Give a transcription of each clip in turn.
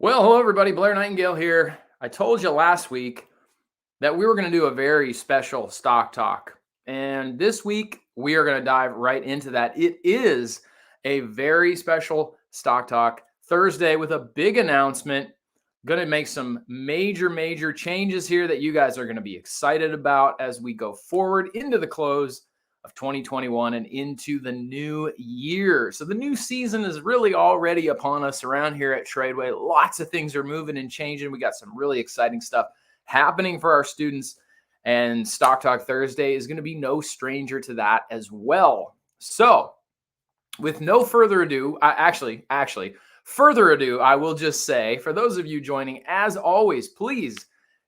Well, hello, everybody. Blair Nightingale here. I told you last week that we were going to do a very special stock talk. And this week, we are going to dive right into that. It is a very special stock talk Thursday with a big announcement. Going to make some major changes here that you guys are going to be excited about as we go forward into the close of 2021 and into the new year. So the new season is really already upon us around here at Tradeway. Lots of things are moving and changing. We got some really exciting stuff happening for our students, and Stock Talk Thursday is going to be no stranger to that as well. So with no further ado, further ado, I will just say, for those of you joining, as always, please,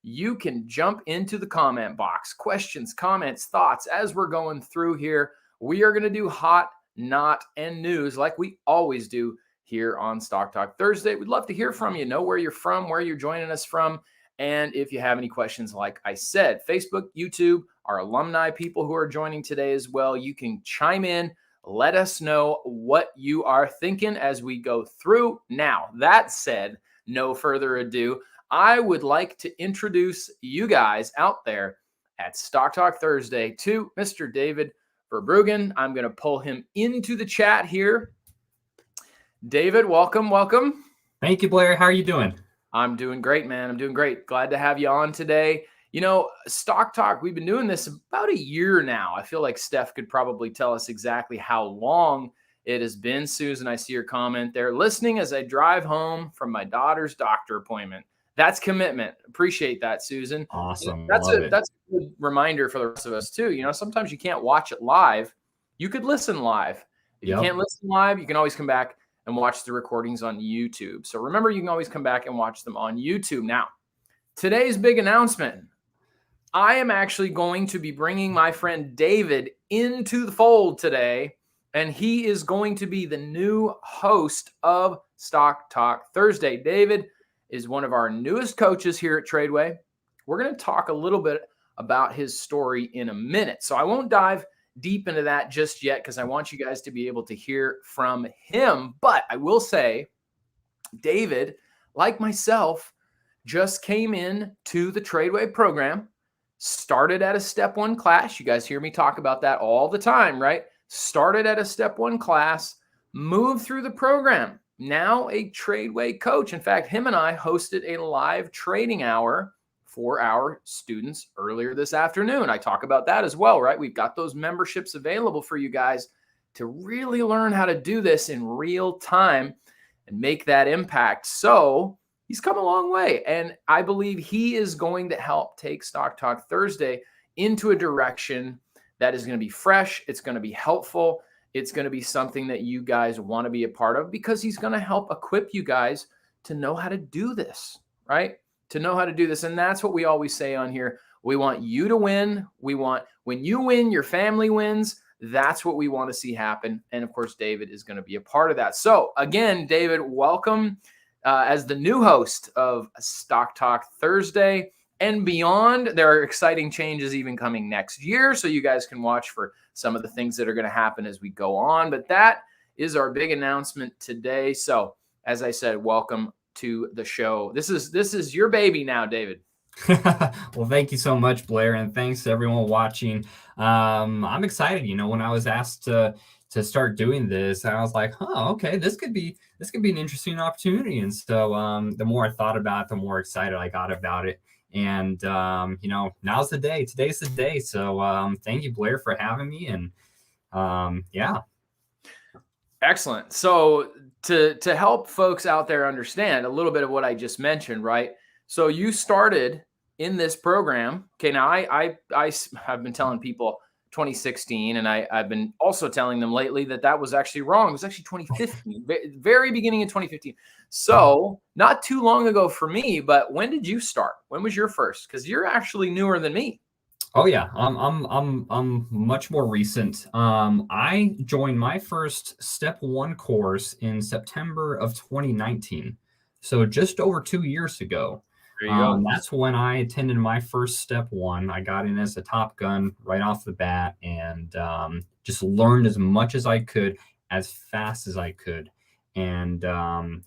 you can jump into the comment box. Questions, comments, thoughts as we're going through here. We are going to do hot, not, and news like we always do here on Stock Talk Thursday. We'd love to hear from you. Know where you're from, where you're joining us from. And if you have any questions, like I said, Facebook, YouTube, our alumni people who are joining today as well, you can chime in. Let us know what you are thinking as we go through. Now, that said, no further ado, I would like to introduce you guys out there at Stock Talk Thursday to Mr. David Verbruggen. I'm going to pull him into the chat here. David, welcome. Thank you, Blair. How are you doing? I'm doing great, man. I'm doing great. Glad to have you on today. You know, Stock Talk, we've been doing this about a year now. I feel like Steph could probably tell us exactly how long it has been. Susan, I see your comment there. Listening as I drive home from my daughter's doctor appointment. That's commitment. Appreciate that, Susan. Awesome. That's a good reminder for the rest of us too. You know, sometimes you can't watch it live. You could listen live. If you can't listen live, you can always come back and watch the recordings on YouTube. So remember, you can always come back and watch them on YouTube. Now, today's big announcement. I am actually going to be bringing my friend David into the fold today, and he is going to be the new host of Stock Talk Thursday. David is one of our newest coaches here at Tradeway. We're going to talk a little bit about his story in a minute. So I won't dive deep into that just yet because I want you guys to be able to hear from him. But I will say, David, like myself, just came in to the Tradeway program, started at a step one class. You guys hear me talk about that all the time, right? Started at a step one class, moved through the program. Now a Tradeway coach. In fact, him and I hosted a live trading hour for our students earlier this afternoon. I talk about that as well, right? We've got those memberships available for you guys to really learn how to do this in real time and make that impact. So he's come a long way, and I believe he is going to help take Stock Talk Thursday into a direction that is going to be fresh. It's going to be helpful. It's going to be something that you guys want to be a part of because he's going to help equip you guys to know how to do this, right? To know how to do this. And that's what we always say on here. We want you to win. We want, when you win, your family wins. That's what we want to see happen. And of course, David is going to be a part of that. So again, David, welcome as the new host of Stock Talk Thursday and beyond. There are exciting changes even coming next year, so you guys can watch for some of the things that are going to happen as we go on. But that is our big announcement today. So as I said, welcome to the show. This is your baby now, David. Well, thank you so much, Blair, and thanks to everyone watching. I'm excited. You know, when I was asked to start doing this, I was like, okay, this could be an interesting opportunity. And so the more I thought about it, the more excited I got about it. And you know, now's the day. Today's the day. So thank you, Blair, for having me. And yeah. Excellent. So to help folks out there understand a little bit of what I just mentioned, right? So you started in this program. Okay, now I have been telling people 2016, and I've been also telling them lately that was actually wrong. It was actually 2015, very beginning of 2015. So not too long ago for me. But when did you start? When was your first? Because you're actually newer than me. Oh yeah, I'm much more recent. I joined my first Step 1 course in September of 2019, so just over 2 years ago. There you go. That's when I attended my first Step 1. I got in as a Top Gun right off the bat, and just learned as much as I could, as fast as I could. And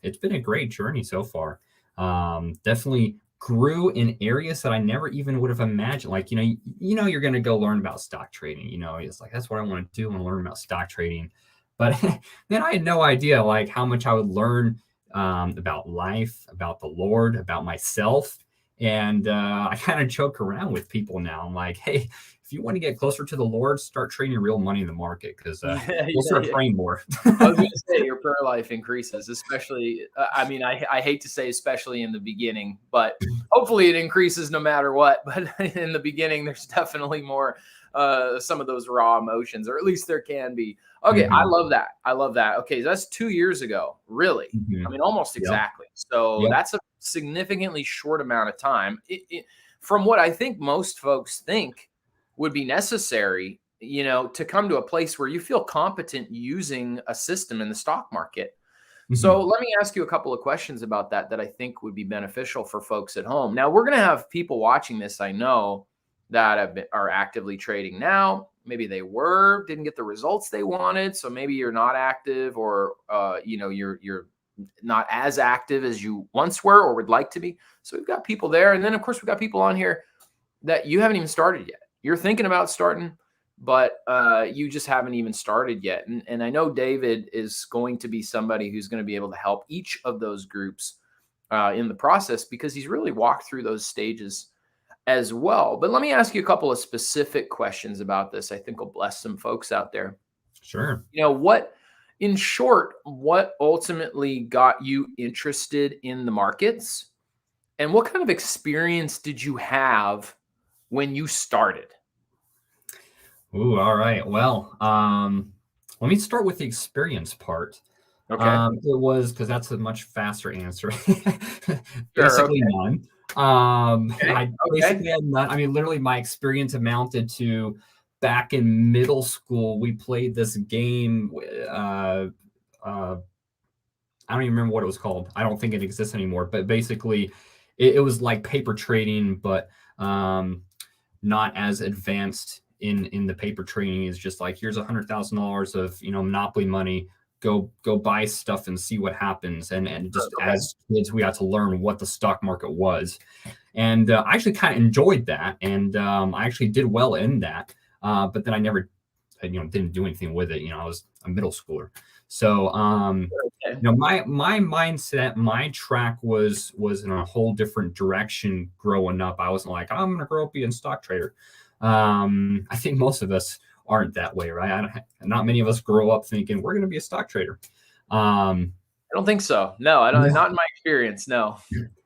it's been a great journey so far. Definitely grew in areas that I never even would have imagined. Like, you're going to go learn about stock trading. It's like, that's what I want to do. I want to learn about stock trading. But then I had no idea like how much I would learn about life, about the Lord, about myself. And I kind of joke around with people now. I'm like, hey, if you want to get closer to the Lord, start trading real money in the market, because we'll start praying more. I was going to say your prayer life increases, especially. I mean, I hate to say especially in the beginning, but hopefully it increases no matter what. But in the beginning, there's definitely more some of those raw emotions, or at least there can be. Okay, I love that. I love that. Okay, so that's 2 years ago, really. I mean, almost exactly. So that's a significantly short amount of time. From what I think most folks think would be necessary, to come to a place where you feel competent using a system in the stock market. So let me ask you a couple of questions about that I think would be beneficial for folks at home. Now, we're going to have people watching this, I know, that are actively trading now. Maybe they didn't get the results they wanted. So maybe you're not active, or you're not as active as you once were or would like to be. So we've got people there. And then, of course, we've got people on here that you haven't even started yet. You're thinking about starting, but you just haven't even started yet. And I know David is going to be somebody who's going to be able to help each of those groups in the process, because he's really walked through those stages as well. But let me ask you a couple of specific questions about this. I think will bless some folks out there. Sure. In short, what ultimately got you interested in the markets, and what kind of experience did you have when you started? Ooh, all right. Well, let me start with the experience part. Okay. It was, because that's a much faster answer. Sure, Basically okay. none. Okay, I basically had none. I mean, literally, my experience amounted to, back in middle school, we played this game. I don't even remember what it was called. I don't think it exists anymore. But basically, it was like paper trading, but not as advanced in the paper trading. Is just like, here's $100,000 of monopoly money. Go buy stuff and see what happens. And just as kids, we got to learn what the stock market was. And I actually kind of enjoyed that, and I actually did well in that. But then I never, didn't do anything with it. I was a middle schooler, so my mindset, my track was in a whole different direction growing up. I wasn't like, I'm gonna grow up being a stock trader. I think most of us aren't that way, right? Not many of us grow up thinking we're gonna be a stock trader. I don't think so. No, I don't. No. Not in my experience. No.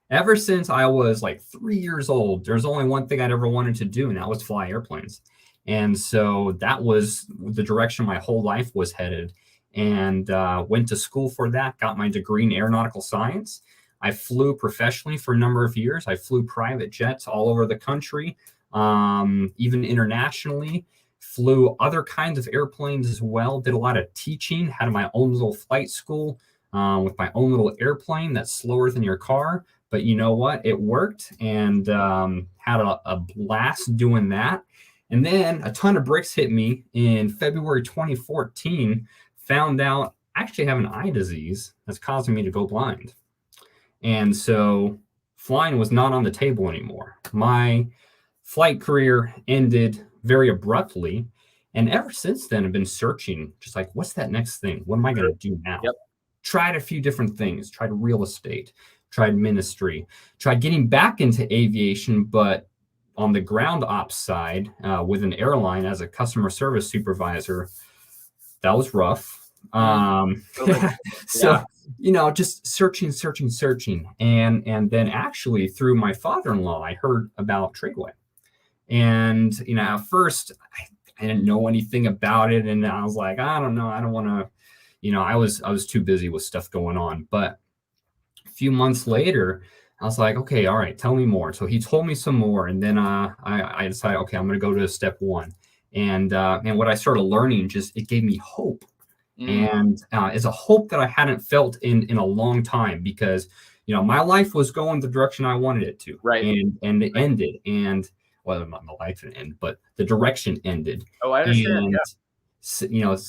Ever since I was like 3 years old, there's only one thing I'd ever wanted to do, and that was fly airplanes. And so that was the direction my whole life was headed. And went to school for that, got my degree in aeronautical science. I flew professionally for a number of years. I flew private jets all over the country, even internationally. Flew other kinds of airplanes as well. Did a lot of teaching, had my own little flight school with my own little airplane that's slower than your car. But you know what? It worked, and had a blast doing that. And then a ton of bricks hit me in February 2014. Found out I actually have an eye disease that's causing me to go blind. And so flying was not on the table anymore. My flight career ended very abruptly. And ever since then, I've been searching, just like, what's that next thing? What am I going to do now? Yep. Tried a few different things, tried real estate, tried ministry, tried getting back into aviation, but on the ground ops side with an airline as a customer service supervisor, that was rough. So, just searching. And then actually through my father-in-law, I heard about Tradeway. And, at first I didn't know anything about it. And I was like, I don't know. I don't want to, I was too busy with stuff going on. But a few months later, I was like, okay, all right, tell me more. So he told me some more. And then I decided, okay, I'm going to go to step one. And what I started learning, it gave me hope. And it's a hope that I hadn't felt in a long time, because, my life was going the direction I wanted it to. Right. And it ended. And, well, not my life didn't end, but the direction ended. Oh, I understand. And,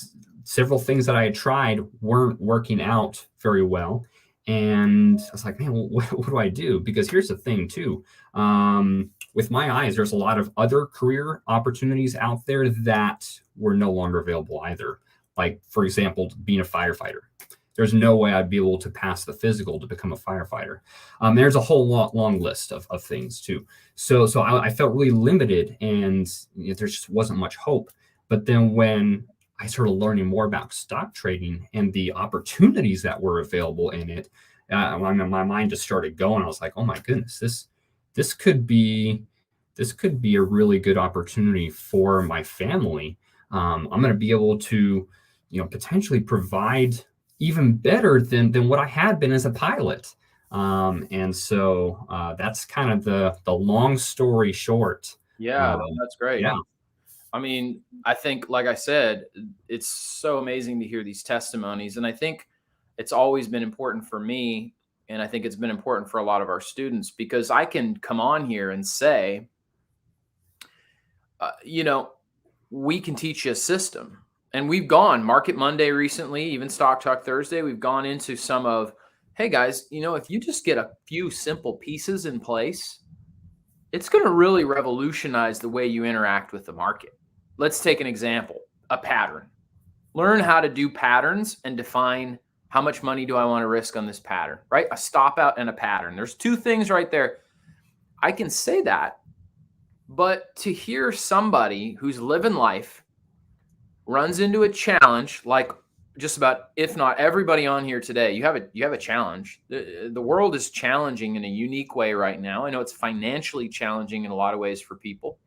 several things that I had tried weren't working out very well. And I was like, man, what do I do? Because here's the thing too. With my eyes, there's a lot of other career opportunities out there that were no longer available either. Like, for example, being a firefighter. There's no way I'd be able to pass the physical to become a firefighter. There's a whole long list of things too. So I felt really limited, and there just wasn't much hope. But then when I started learning more about stock trading and the opportunities that were available in it, my mind just started going. I was like, oh my goodness, this could be a really good opportunity for my family. I'm going to be able to, potentially provide even better than what I had been as a pilot. And so that's kind of the long story short. Yeah, that's great. Yeah. I mean, I think, like I said, it's so amazing to hear these testimonies. And I think it's always been important for me. And I think it's been important for a lot of our students, because I can come on here and say, we can teach you a system. And we've gone Market Monday recently, even Stock Talk Thursday. We've gone into some of, hey guys, if you just get a few simple pieces in place, it's going to really revolutionize the way you interact with the market. Let's take an example, a pattern. Learn how to do patterns and define how much money do I want to risk on this pattern, right? A stop out and a pattern. There's two things right there. I can say that, but to hear somebody who's living life runs into a challenge, like just about, if not everybody on here today, you have a challenge. The world is challenging in a unique way right now. I know it's financially challenging in a lot of ways for people.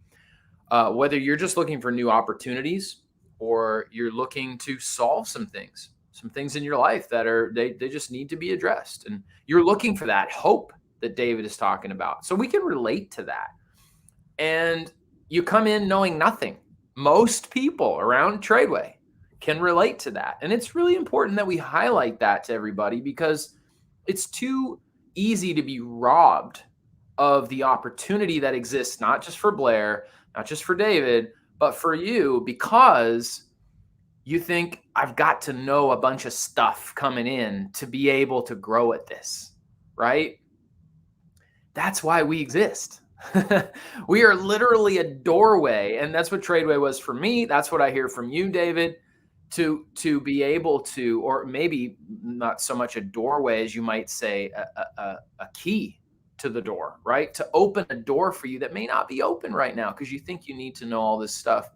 Whether you're just looking for new opportunities, or you're looking to solve some things in your life that they just need to be addressed. And you're looking for that hope that David is talking about. So we can relate to that. And you come in knowing nothing. Most people around Tradeway can relate to that. And it's really important that we highlight that to everybody, because it's too easy to be robbed of the opportunity that exists, not just for Blair, not just for David, but for you, because you think, I've got to know a bunch of stuff coming in to be able to grow at this, right? That's why we exist. We are literally a doorway. And that's what Tradeway was for me. That's what I hear from you, David, to be able to, or maybe not so much a doorway as you might say, a key to the door, right? To open a door for you that may not be open right now because you think you need to know all this stuff.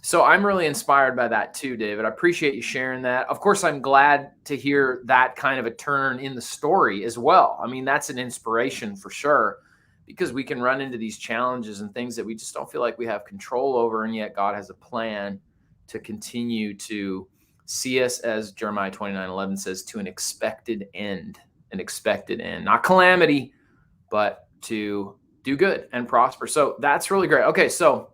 So I'm really inspired by that too, David. I appreciate you sharing that. Of course, I'm glad to hear that kind of a turn in the story as well. I mean, that's an inspiration for sure, because we can run into these challenges and things that we just don't feel like we have control over. And yet God has a plan to continue to see us, as Jeremiah 29:11 says, to an expected end, not calamity, but to do good and prosper. So that's really great. Okay. So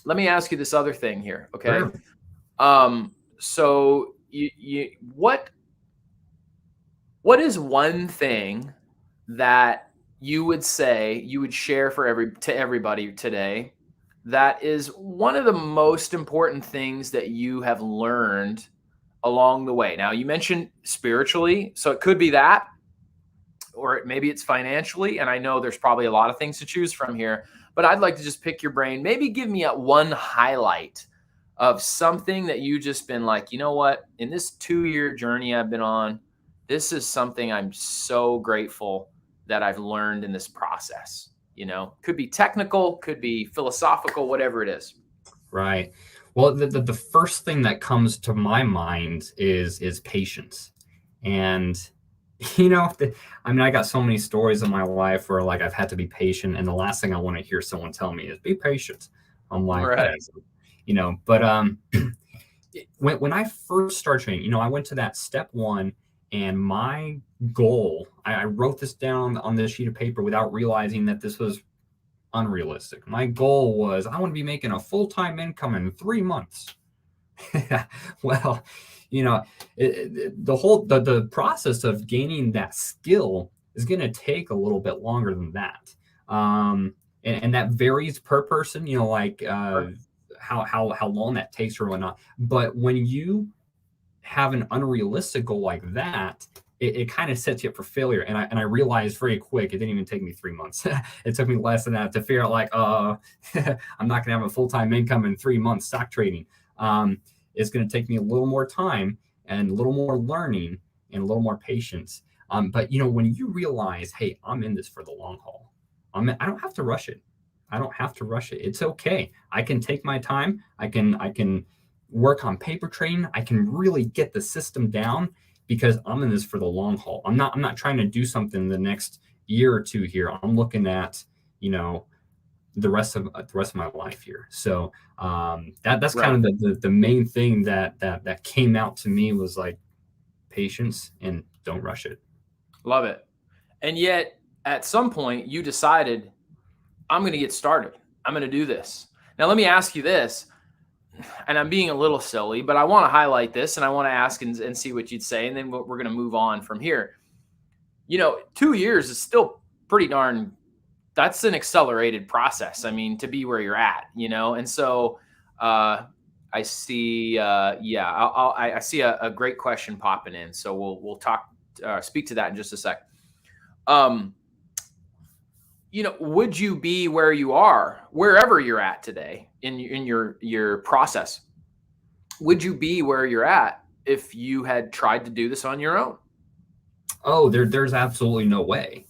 let me ask you this other thing here. Okay. Sure. So what is one thing that you would say you would share to everybody today that is one of the most important things that you have learned along the way? Now, you mentioned spiritually, so it could be that, or maybe it's financially. And I know there's probably a lot of things to choose from here, but I'd like to just pick your brain. Maybe give me one highlight of something that you just been like, you know what, in this 2-year journey I've been on, this is something I'm so grateful that I've learned in this process. Could be technical, could be philosophical, whatever it is. Right. Well, the first thing that comes to my mind is patience. And I got so many stories in my life where like I've had to be patient, and the last thing I want to hear someone tell me is be patient. I'm like, right. But when I first started training, I went to that step 1, and my goal, I wrote this down on this sheet of paper without realizing that this was unrealistic. My goal was, I want to be making a full-time income in 3 months. Well, the process of gaining that skill is going to take a little bit longer than that. And that varies per person. how long that takes or whatnot. But when you have an unrealistic goal like that, it kind of sets you up for failure. And I realized very quick, it didn't even take me 3 months. It took me less than that to figure out like, I'm not going to have a full-time income in 3 months stock trading. It's going to take me a little more time and a little more learning and a little more patience. But when you realize, hey, I'm in this for the long haul, I don't have to rush it. I don't have to rush it. It's okay. I can take my time. I can work on paper trading. I can really get the system down because I'm in this for the long haul. I'm not trying to do something in the next year or two here. I'm looking at, the rest of my life here. So that's Right. kind of the main thing that came out to me was like patience and don't rush it. Love it. And yet at some point you decided, I'm going to get started. I'm going to do this. Now, let me ask you this, and I'm being a little silly, but I want to highlight this and I want to ask and see what you'd say. And then we're going to move on from here. 2 years is still pretty darn, that's an accelerated process. I mean, to be where you're at, and so I see, I see a great question popping in. So we'll talk, speak to that in just a sec. Would you be where you are, wherever you're at today in your process? Would you be where you're at if you had tried to do this on your own? Oh, there's absolutely no way.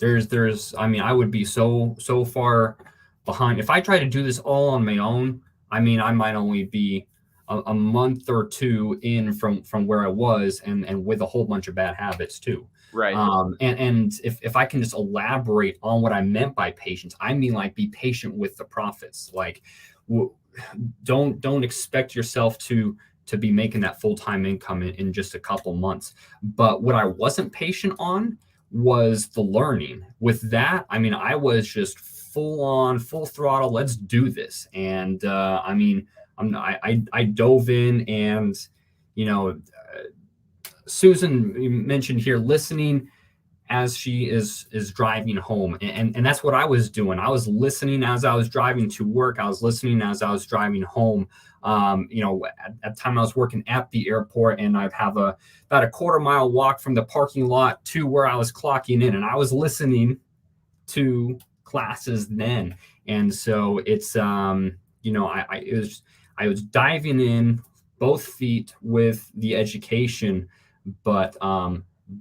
I would be so far behind. If I try to do this all on my own, I might only be a month or two in from where I was and with a whole bunch of bad habits too. Right. And if I can just elaborate on what I meant by patience, I mean, like, be patient with the profits. Like, don't expect yourself to be making that full-time income in just a couple months. But what I wasn't patient on was the learning. With that, I was just full throttle. Let's do this. And I dove in, and Susan mentioned here listening as she is driving home, and that's what I was doing. I was listening as I was driving to work. I was listening as I was driving home. At the time I was working at the airport, and I'd have about a quarter-mile walk from the parking lot to where I was clocking in, and I was listening to classes then. And so it's I was diving in both feet with the education, but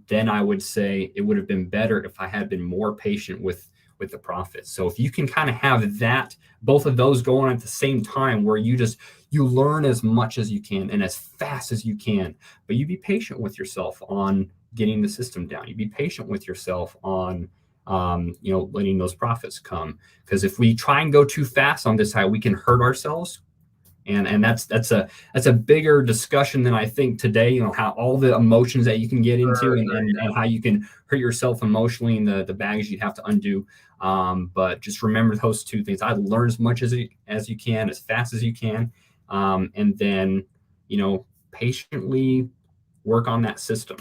then I would say it would have been better if I had been more patient with the profits. So if you can kind of have that, both of those going at the same time, where you learn as much as you can and as fast as you can, but you be patient with yourself on getting the system down. You be patient with yourself on letting those profits come. Because if we try and go too fast on this side, we can hurt ourselves. And that's a bigger discussion than I think today, how all the emotions that you can get into and how you can hurt yourself emotionally and the baggage you'd have to undo. But just remember those two things. I'd learn as much as you can, as fast as you can. And then, patiently work on that system.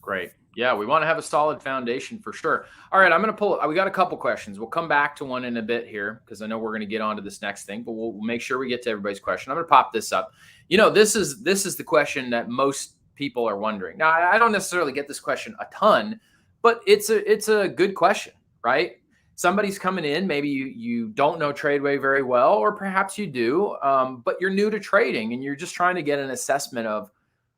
Great. Yeah, we want to have a solid foundation for sure. All right, I'm going to pull. We got a couple questions. We'll come back to one in a bit here because I know we're going to get on to this next thing, but we'll make sure we get to everybody's question. I'm going to pop this up. This is the question that most people are wondering. Now, I don't necessarily get this question a ton, but it's a good question, right? Somebody's coming in, maybe you don't know Tradeway very well, or perhaps you do, but you're new to trading and you're just trying to get an assessment of,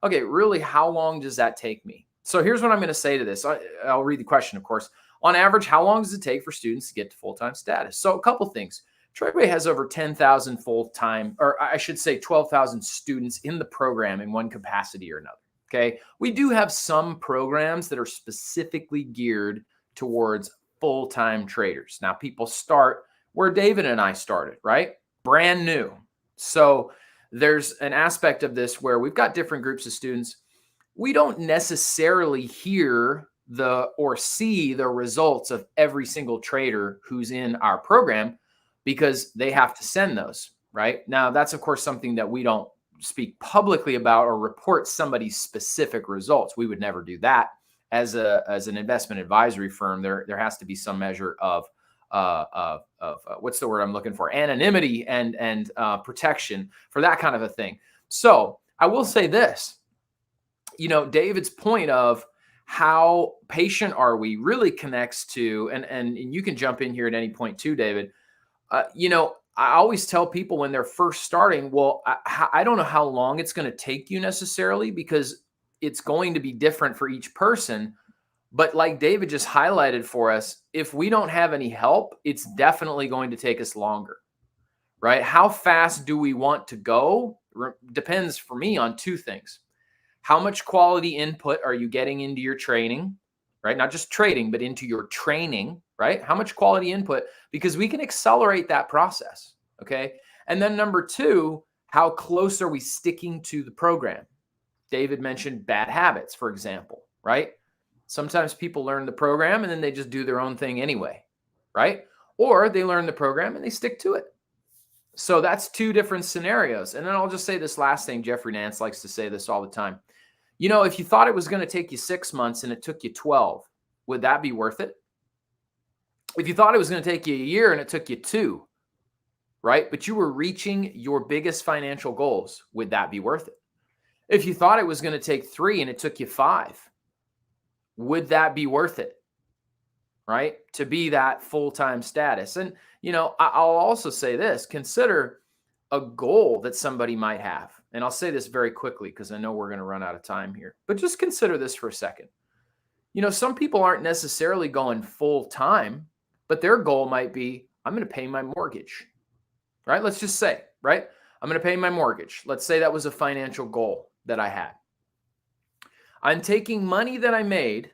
okay, really, how long does that take me? So here's what I'm going to say to this. I'll read the question, of course. On average, how long does it take for students to get to full-time status? So a couple things. Tradeway has over 10,000 full-time, or I should say 12,000 students in the program in one capacity or another. Okay. We do have some programs that are specifically geared towards full-time traders. Now, people start where David and I started, right? Brand new. So there's an aspect of this where we've got different groups of students. We don't necessarily hear or see the results of every single trader who's in our program because they have to send those, right? Now, that's, of course, something that we don't speak publicly about or report somebody's specific results. We would never do that. As an investment advisory firm, there has to be some measure of what's the word I'm looking for? Anonymity and protection for that kind of a thing. So I will say this, David's point of how patient are we really connects to, and you can jump in here at any point too, David. I always tell people when they're first starting, well, I don't know how long it's going to take you necessarily, because it's going to be different for each person. But like David just highlighted for us, if we don't have any help, it's definitely going to take us longer, right? How fast do we want to go? Depends for me on two things. How much quality input are you getting into your training, right? Not just trading, but into your training, right? How much quality input? Because we can accelerate that process, okay? And then number two, how close are we sticking to the program? David mentioned bad habits, for example, right? Sometimes people learn the program and then they just do their own thing anyway, right? Or they learn the program and they stick to it. So that's two different scenarios. And then I'll just say this last thing. Jeffrey Nance likes to say this all the time. If you thought it was going to take you 6 months and it took you 12, would that be worth it? If you thought it was going to take you a year and it took you 2, right? But you were reaching your biggest financial goals, would that be worth it? If you thought it was going to take 3 and it took you 5, would that be worth it, right? To be that full-time status. And, I'll also say this, consider a goal that somebody might have. And I'll say this very quickly because I know we're going to run out of time here, but just consider this for a second. Some people aren't necessarily going full-time, but their goal might be, I'm going to pay my mortgage, right? Let's just say, right? I'm going to pay my mortgage. Let's say that was a financial goal that I had. I'm taking money that I made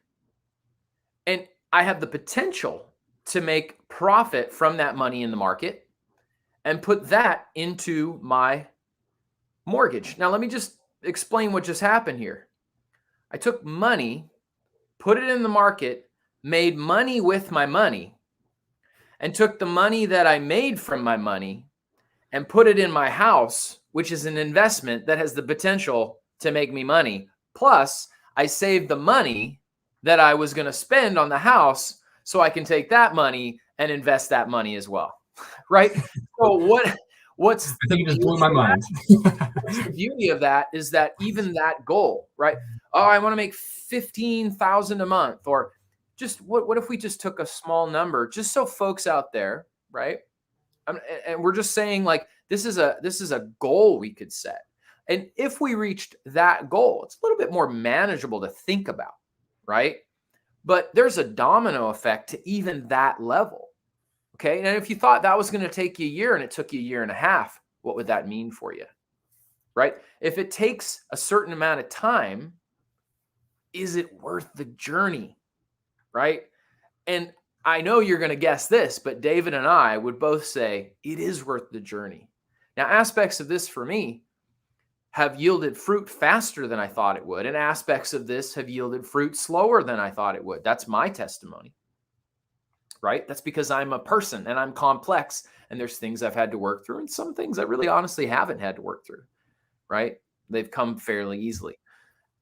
and I have the potential to make profit from that money in the market and put that into my mortgage. Now, let me just explain what just happened here. I took money, put it in the market, made money with my money, and took the money that I made from my money and put it in my house, which is an investment that has the potential to make me money. Plus, I saved the money that I was going to spend on the house so I can take that money and invest that money as well, right? So what's the you just blew my mind. What's the beauty of that is that even that goal, right? Oh, I want to make $15,000 a month, or just what if we just took a small number, just so folks out there, right? And we're just saying, like, this is a goal we could set. And if we reached that goal, it's a little bit more manageable to think about, right? But there's a domino effect to even that level. Okay. And if you thought that was going to take you a year and it took you a year and a half, what would that mean for you? Right? If it takes a certain amount of time, is it worth the journey? Right? And I know you're going to guess this, but David and I would both say it is worth the journey. Now, aspects of this for me have yielded fruit faster than I thought it would, and aspects of this have yielded fruit slower than I thought it would. That's my testimony, right? That's because I'm a person and I'm complex, and there's things I've had to work through and some things I really honestly haven't had to work through, right? They've come fairly easily.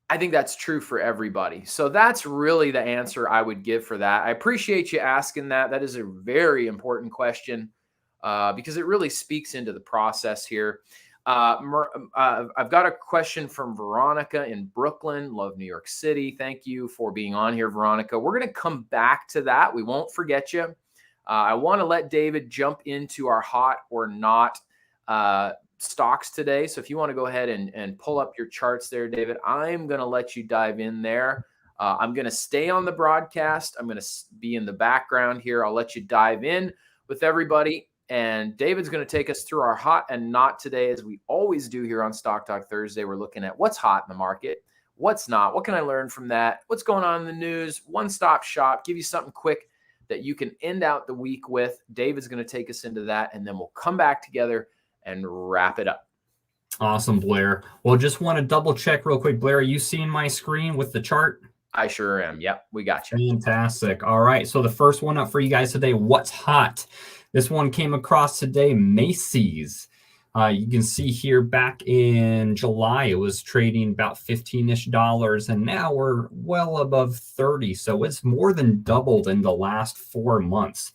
I think that's true for everybody. So that's really the answer I would give for that. I appreciate you asking that. That is a very important question because it really speaks into the process here. I've got a question from Veronica in Brooklyn. Love New York City. Thank you for being on here, Veronica. We're going to come back to that. We won't forget you. I want to let David jump into our hot or not stocks today. So if you want to go ahead and pull up your charts there, David, I'm going to let you dive in there. I'm going to stay on the broadcast. I'm going to be in the background here. I'll let you dive in with everybody. And David's going to take us through our hot and not today, as we always do here on Stock Talk Thursday. We're looking at what's hot in the market, what's not, what can I learn from that, what's going on in the news, one-stop shop, give you something quick that you can end out the week with. David's going to take us into that, and then we'll come back together and wrap it up. Awesome, Blair. Well, just want to double check real quick. Blair, are you seeing my screen with the chart? I sure am. Yep, we got you. Fantastic. All right. So the first one up for you guys today, what's hot? This one came across today, Macy's. You can see here back in July, it was trading about $15-ish, and now we're well above 30. So it's more than doubled in the last 4 months.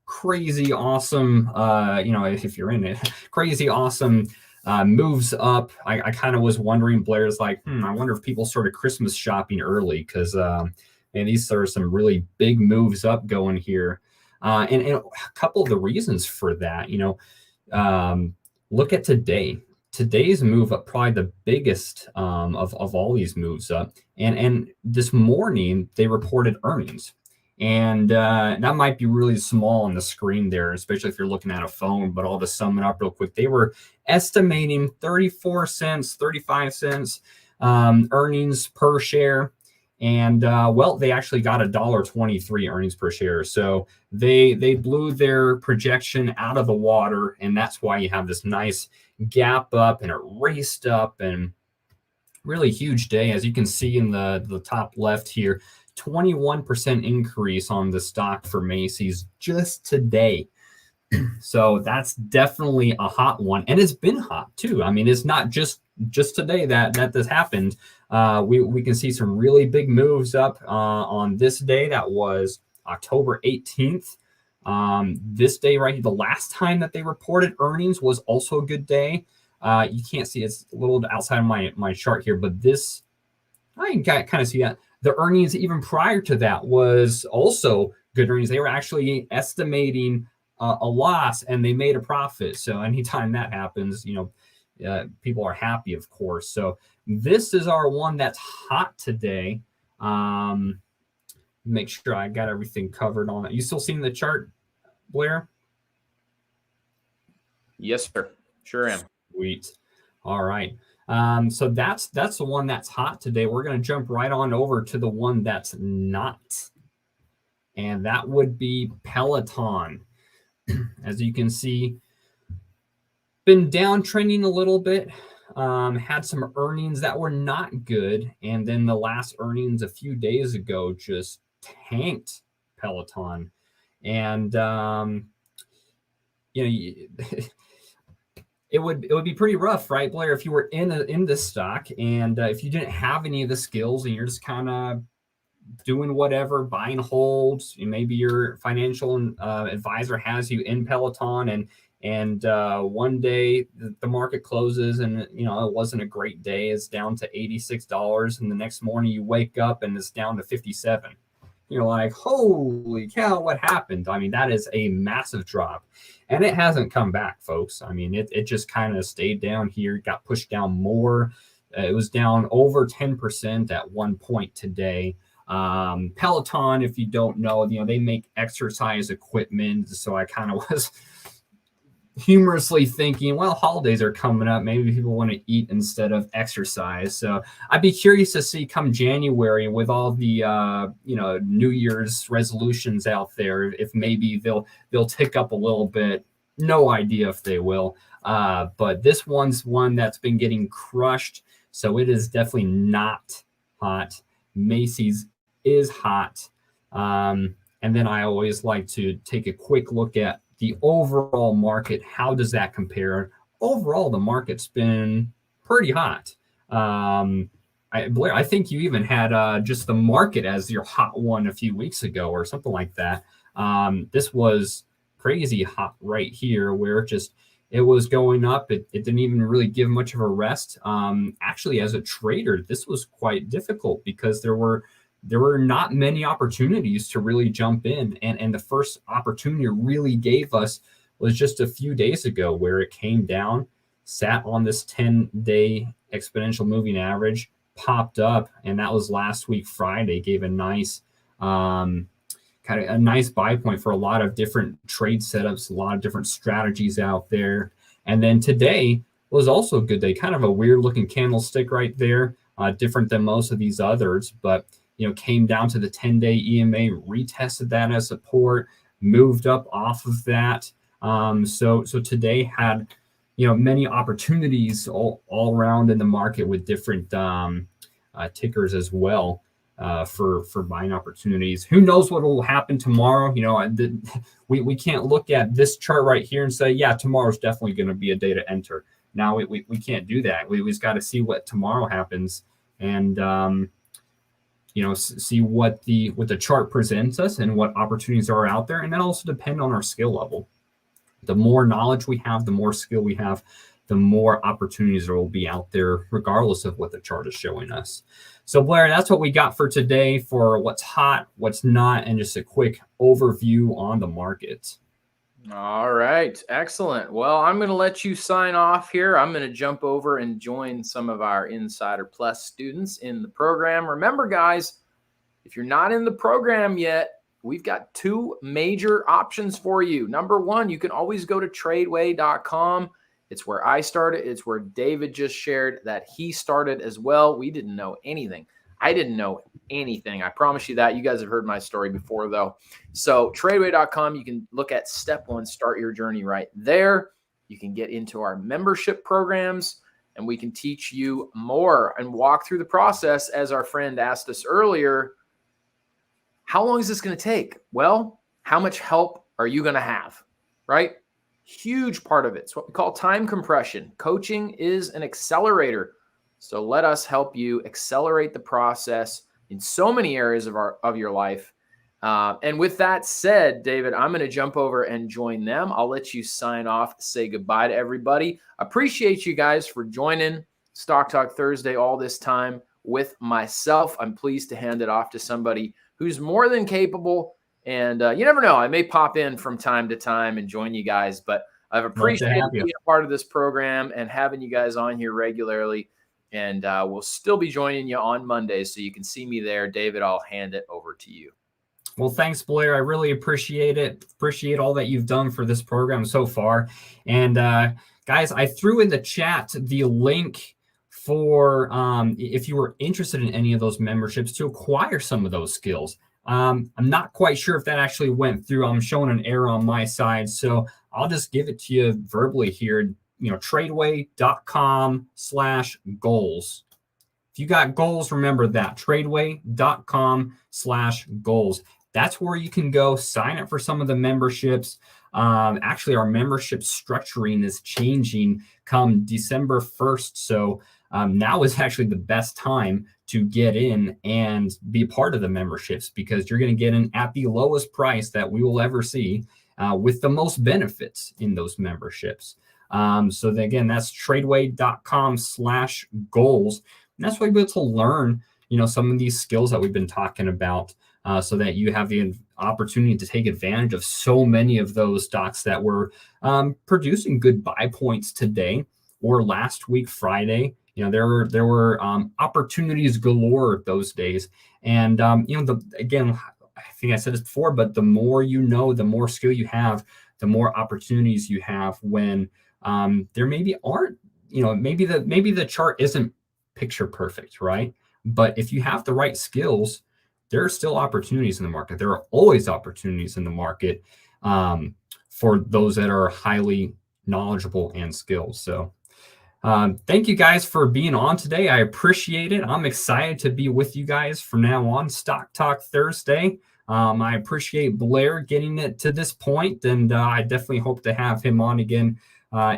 crazy awesome, if you're in it, crazy awesome moves up. I kind of was wondering, Blair's like, I wonder if people started Christmas shopping early because, man, these are some really big moves up going here. And a couple of the reasons for that, look at today. Today's move up, probably the biggest of all these moves up. And this morning, they reported earnings. And that might be really small on the screen there, especially if you're looking at a phone, but I'll just sum it up real quick. They were estimating 34 cents, 35 cents earnings per share. And they actually got $1.23 earnings per share. So they blew their projection out of the water. And that's why you have this nice gap up, and it raced up, and really huge day. As you can see in the top left here, 21% increase on the stock for Macy's just today. So that's definitely a hot one, and it's been hot too. I mean, it's not just today that this happened. We can see some really big moves up on this day. That was October 18th. This day right here, the last time that they reported earnings was also a good day. You can't see, it's a little outside of my chart here, but this, I can kind of see that. The earnings even prior to that was also good earnings. They were actually estimating a loss, and they made a profit. So anytime that happens, people are happy, of course. So this is our one that's hot today. Make sure I got everything covered on it. You still seeing the chart, Blair? Yes, sir. Sure am. Sweet. All right. So that's the one that's hot today. We're going to jump right on over to the one that's not. And that would be Peloton. As you can see, been downtrending a little bit. Had some earnings that were not good. And then the last earnings a few days ago just tanked Peloton. And, it would be pretty rough, right, Blair, if you were in this stock, and if you didn't have any of the skills and you're just kind of doing whatever, buying holds. Maybe your financial advisor has you in Peloton, and one day the market closes and it wasn't a great day. It's down to $86, and the next morning you wake up and it's down to 57. You're like, holy cow, what happened? I mean, that is a massive drop. And it hasn't come back, folks. I mean, it just kind of stayed down here, got pushed down more. It was down over 10% at one point today. Peloton, if you don't know, they make exercise equipment. So I kind of was humorously thinking, well, holidays are coming up. Maybe people want to eat instead of exercise. So I'd be curious to see come January with all the, New Year's resolutions out there, if maybe they'll tick up a little bit. No idea if they will. But this one's one that's been getting crushed. So it is definitely not hot. Macy's is hot. And then I always like to take a quick look at the overall market. How does that compare? Overall, the market's been pretty hot. Blair, I think you even had just the market as your hot one a few weeks ago or something like that. This was crazy hot right here, where it was going up. It didn't even really give much of a rest. Actually, as a trader, this was quite difficult because there were not many opportunities to really jump in. And the first opportunity really gave us was just a few days ago, where it came down, sat on this 10-day exponential moving average, popped up. And that was last week, Friday, gave a nice kind of a nice buy point for a lot of different trade setups, a lot of different strategies out there. And then today was also a good day, kind of a weird looking candlestick right there, different than most of these others, but came down to the 10-day EMA, retested that as support, moved up off of that. So today had, many opportunities all around in the market with different tickers as well for buying opportunities. Who knows what will happen tomorrow? We can't look at this chart right here and say, yeah, tomorrow's definitely going to be a day to enter. Now we can't do that. We just got to see what tomorrow happens. And see what the chart presents us and what opportunities are out there, and then also depend on our skill level. The more knowledge we have, the more skill we have, the more opportunities there will be out there, regardless of what the chart is showing us. So Blair, that's what we got for today for what's hot, what's not, and just a quick overview on the market. All right. Excellent. Well, I'm going to let you sign off here. I'm going to jump over and join some of our Insider Plus students in the program. Remember, guys, if you're not in the program yet, we've got two major options for you. Number one, you can always go to tradeway.com. It's where I started. It's where David just shared that he started as well. We didn't know anything. I didn't know anything. I promise you that. You guys have heard my story before, though. So tradeway.com, you can look at step one, start your journey right there. You can get into our membership programs, and we can teach you more and walk through the process. As our friend asked us earlier, how long is this going to take? Well, how much help are you going to have, right? Huge part of it. It's what we call time compression. Coaching is an accelerator. So let us help you accelerate the process in so many areas of your life. And with that said, David, I'm going to jump over and join them. I'll let you sign off, say goodbye to everybody. Appreciate you guys for joining Stock Talk Thursday all this time with myself. I'm pleased to hand it off to somebody who's more than capable. And you never know, I may pop in from time to time and join you guys, but I've appreciated being a part of this program and having you guys on here regularly. And we'll still be joining you on Mondays, so you can see me there. David, I'll hand it over to you. Well, thanks, Blair. I really appreciate it. Appreciate all that you've done for this program so far. And guys, I threw in the chat the link for if you were interested in any of those memberships to acquire some of those skills. I'm not quite sure if that actually went through. I'm showing an error on my side, so I'll just give it to you verbally here. Tradeway.com/goals. If you got goals, remember that. Tradeway.com/goals. That's where you can go sign up for some of the memberships. Actually, our membership structuring is changing come December 1st. So now is actually the best time to get in and be part of the memberships, because you're going to get in at the lowest price that we will ever see with the most benefits in those memberships. So again, that's tradeway.com/goals. And that's why you'll be able to learn, some of these skills that we've been talking about, so that you have the opportunity to take advantage of so many of those stocks that were producing good buy points today or last week, Friday. There were opportunities galore those days. And, again, I think I said this before, but the more you know, the more skill you have, the more opportunities you have when there maybe aren't, maybe the chart isn't picture perfect, right? But if you have the right skills, there are still opportunities in the market. There are always opportunities in the market for those that are highly knowledgeable and skilled. So thank you guys for being on today. I appreciate it. I'm excited to be with you guys from now on, Stock Talk Thursday. I appreciate Blair getting it to this point, and I definitely hope to have him on again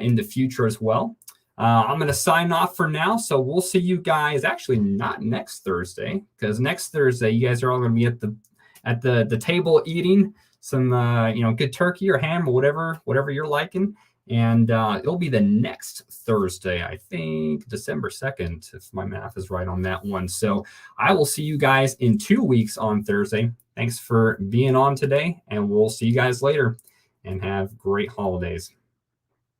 in the future as well. I'm going to sign off for now. So we'll see you guys, actually not next Thursday, because next Thursday you guys are all going to be at the table eating some good turkey or ham or whatever you're liking. And it'll be the next Thursday, I think December 2nd, if my math is right on that one. So I will see you guys in 2 weeks on Thursday. Thanks for being on today, and we'll see you guys later, and have great holidays.